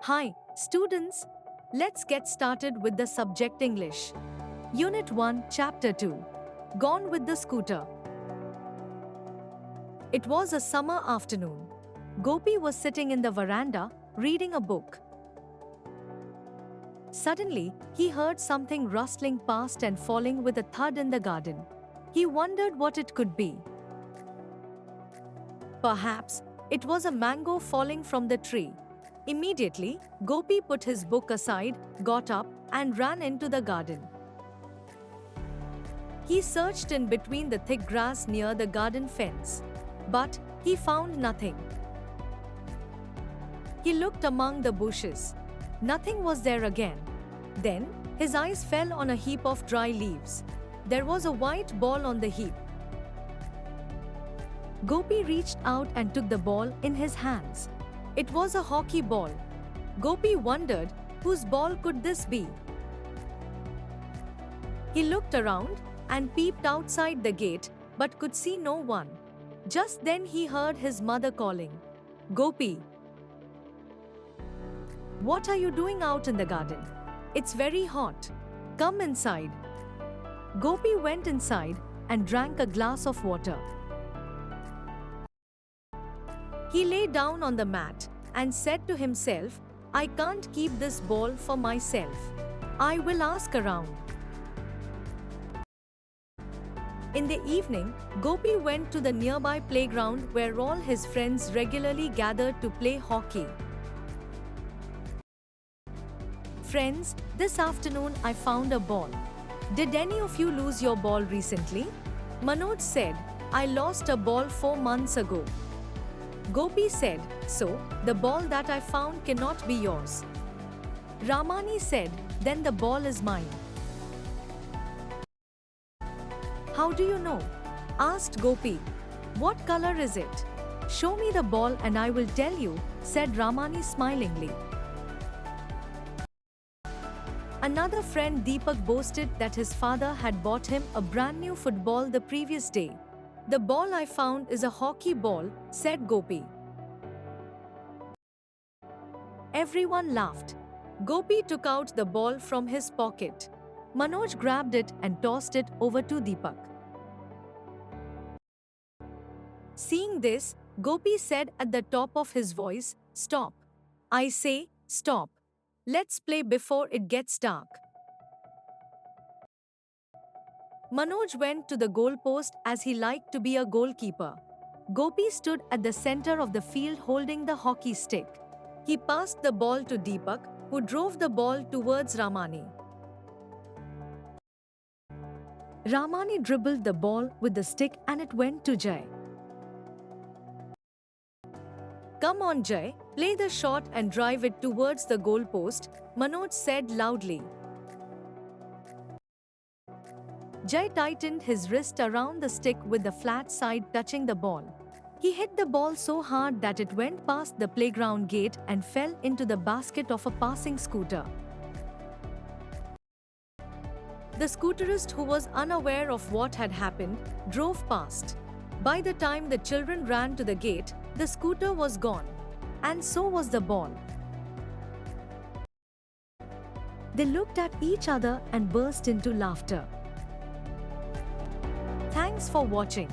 Hi, students. Let's get started with the subject English. Unit 1, Chapter 2. Gone with the Scooter. It was a summer afternoon. Gopi was sitting in the veranda, reading a book. Suddenly, he heard something rustling past and falling with a thud in the garden. He wondered what it could be. Perhaps it was a mango falling from the tree. Immediately, Gopi put his book aside, got up, and ran into the garden. He searched in between the thick grass near the garden fence. But he found nothing. He looked among the bushes. Nothing was there again. Then, his eyes fell on a heap of dry leaves. There was a white ball on the heap. Gopi reached out and took the ball in his hands. It was a hockey ball. Gopi wondered, whose ball could this be? He looked around and peeped outside the gate, but could see no one. Just then he heard his mother calling, "Gopi, what are you doing out in the garden? It's very hot. Come inside." Gopi went inside and drank a glass of water. He lay down on the mat and said to himself, "I can't keep this ball for myself. I will ask around." In the evening, Gopi went to the nearby playground where all his friends regularly gathered to play hockey. "Friends, this afternoon I found a ball. Did any of you lose your ball recently?" Manoj said, "I lost a ball 4 months ago." Gopi said, "So, the ball that I found cannot be yours." Ramani said, "Then the ball is mine." "How do you know?" asked Gopi. "What color is it?" "Show me the ball and I will tell you," said Ramani smilingly. Another friend Deepak boasted that his father had bought him a brand new football the previous day. "The ball I found is a hockey ball," said Gopi. Everyone laughed. Gopi took out the ball from his pocket. Manoj grabbed it and tossed it over to Deepak. Seeing this, Gopi said at the top of his voice, "Stop. I say, stop. Let's play before it gets dark." Manoj went to the goalpost as he liked to be a goalkeeper. Gopi stood at the center of the field holding the hockey stick. He passed the ball to Deepak, who drove the ball towards Ramani. Ramani dribbled the ball with the stick and it went to Jai. "Come on, Jai, play the shot and drive it towards the goalpost," Manoj said loudly. Jai tightened his wrist around the stick with the flat side touching the ball. He hit the ball so hard that it went past the playground gate and fell into the basket of a passing scooter. The scooterist, who was unaware of what had happened, drove past. By the time the children ran to the gate, the scooter was gone. And so was the ball. They looked at each other and burst into laughter. Thanks for watching.